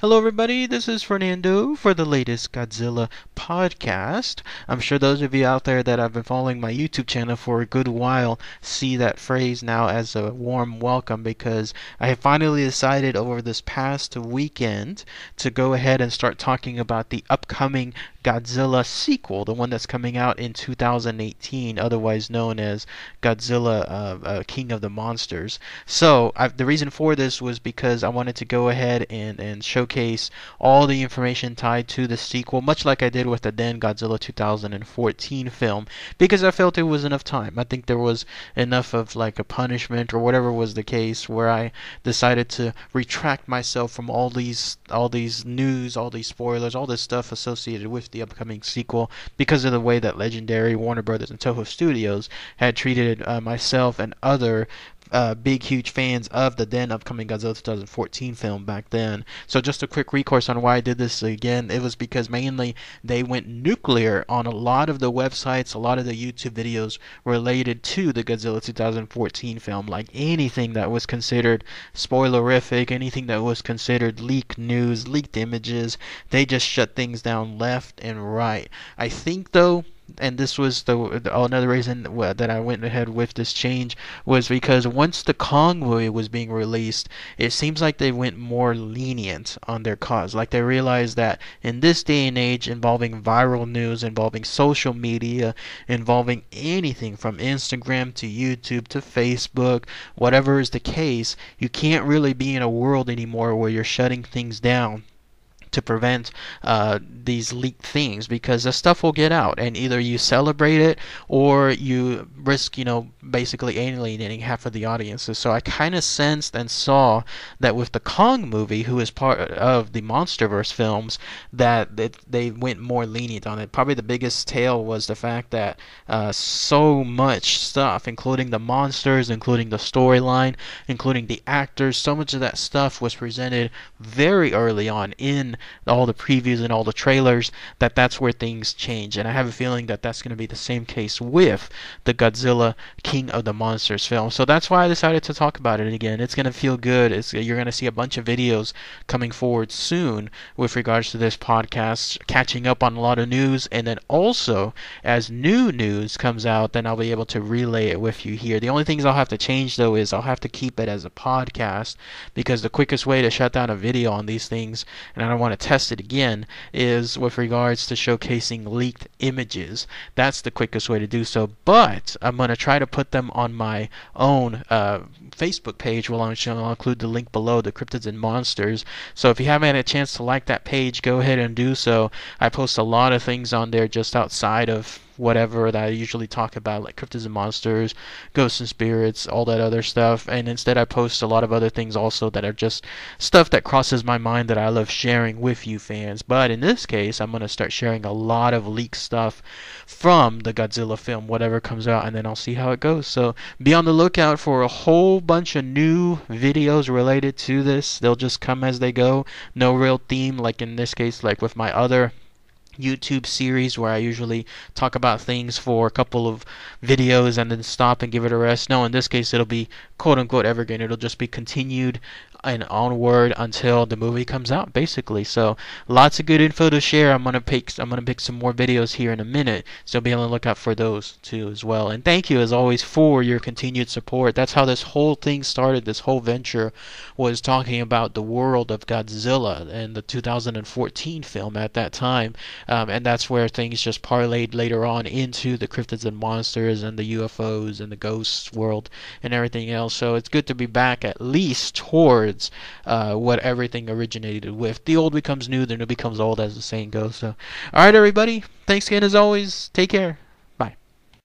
Hello, everybody. This is Fernando for the latest Godzilla podcast. I'm sure those of you out there that have been following my YouTube channel for a good while see that phrase now as a warm welcome because I have finally decided over this past weekend to go ahead and start talking about the upcoming Godzilla sequel, the one that's coming out in 2018, otherwise known as Godzilla King of the Monsters. The reason for this was because I wanted to go ahead and showcase all the information tied to the sequel, much like I did with the then Godzilla 2014 film, because I felt it was enough time. I think there was enough of like a punishment or whatever was the case where I decided to retract myself from all these news, all these spoilers, all this stuff associated with the upcoming sequel because of the way that Legendary, Warner Brothers, and Toho Studios had treated myself and other big, huge fans of the then upcoming Godzilla 2014 film back then. So just a quick recourse on why I did this again. It was because mainly they went nuclear on a lot of the websites, a lot of the YouTube videos related to the Godzilla 2014 film. Like anything that was considered spoilerific, anything that was considered leaked news, leaked images, they just shut things down left and right. I think though, and this was another reason that I went ahead with this change, was because once the Kong movie was being released, it seems like they went more lenient on their cause. Like they realized that in this day and age, involving viral news, involving social media, involving anything from Instagram to YouTube to Facebook, whatever is the case, you can't really be in a world anymore where you're shutting things down to prevent these leaked things, because the stuff will get out and either you celebrate it or you risk, basically alienating half of the audiences. So I kind of sensed and saw that with the Kong movie, who is part of the MonsterVerse films, that they went more lenient on it. Probably the biggest tale was the fact that so much stuff, including the monsters, including the storyline, including the actors, so much of that stuff was presented very early on in all the previews and all the trailers, that's where things change. And I have a feeling that that's going to be the same case with the Godzilla King of the Monsters film. So that's why I decided to talk about it again. It's going to feel good. You're going to see a bunch of videos coming forward soon with regards to this podcast, catching up on a lot of news, and then also as new news comes out, then I'll be able to relay it with you here. The only things I'll have to change though is I'll have to keep it as a podcast, because the quickest way to shut down a video on these things, and I don't want to test it again, is with regards to showcasing leaked images. That's the quickest way to do so, but I'm going to try to put them on my own Facebook page. I'll include the link below, the Cryptids and Monsters. So if you haven't had a chance to like that page, go ahead and do so. I post a lot of things on there just outside of whatever that I usually talk about, like cryptids and monsters, ghosts and spirits, all that other stuff. And instead I post a lot of other things also that are just stuff that crosses my mind that I love sharing with you fans. But in this case, I'm going to start sharing a lot of leaked stuff from the Godzilla film, whatever comes out, and then I'll see how it goes. So be on the lookout for a whole bunch of new videos related to this. They'll just come as they go. No real theme, like in this case, like with my other YouTube series where I usually talk about things for a couple of videos and then stop and give it a rest. No, in this case it'll be quote unquote evergreen. It'll just be continued and onward until the movie comes out, basically. So lots of good info to share. I'm gonna pick some more videos here in a minute, so be on the lookout for those too as well. And thank you as always for your continued support. That's how this whole thing started. This whole venture was talking about the world of Godzilla and the 2014 film at that time, and that's where things just parlayed later on into the cryptids and monsters and the UFOs and the ghosts world and everything else. So it's good to be back at least towards what everything originated with. The old becomes new, the new becomes old, as the saying goes. So, alright everybody, thanks again as always. Take care.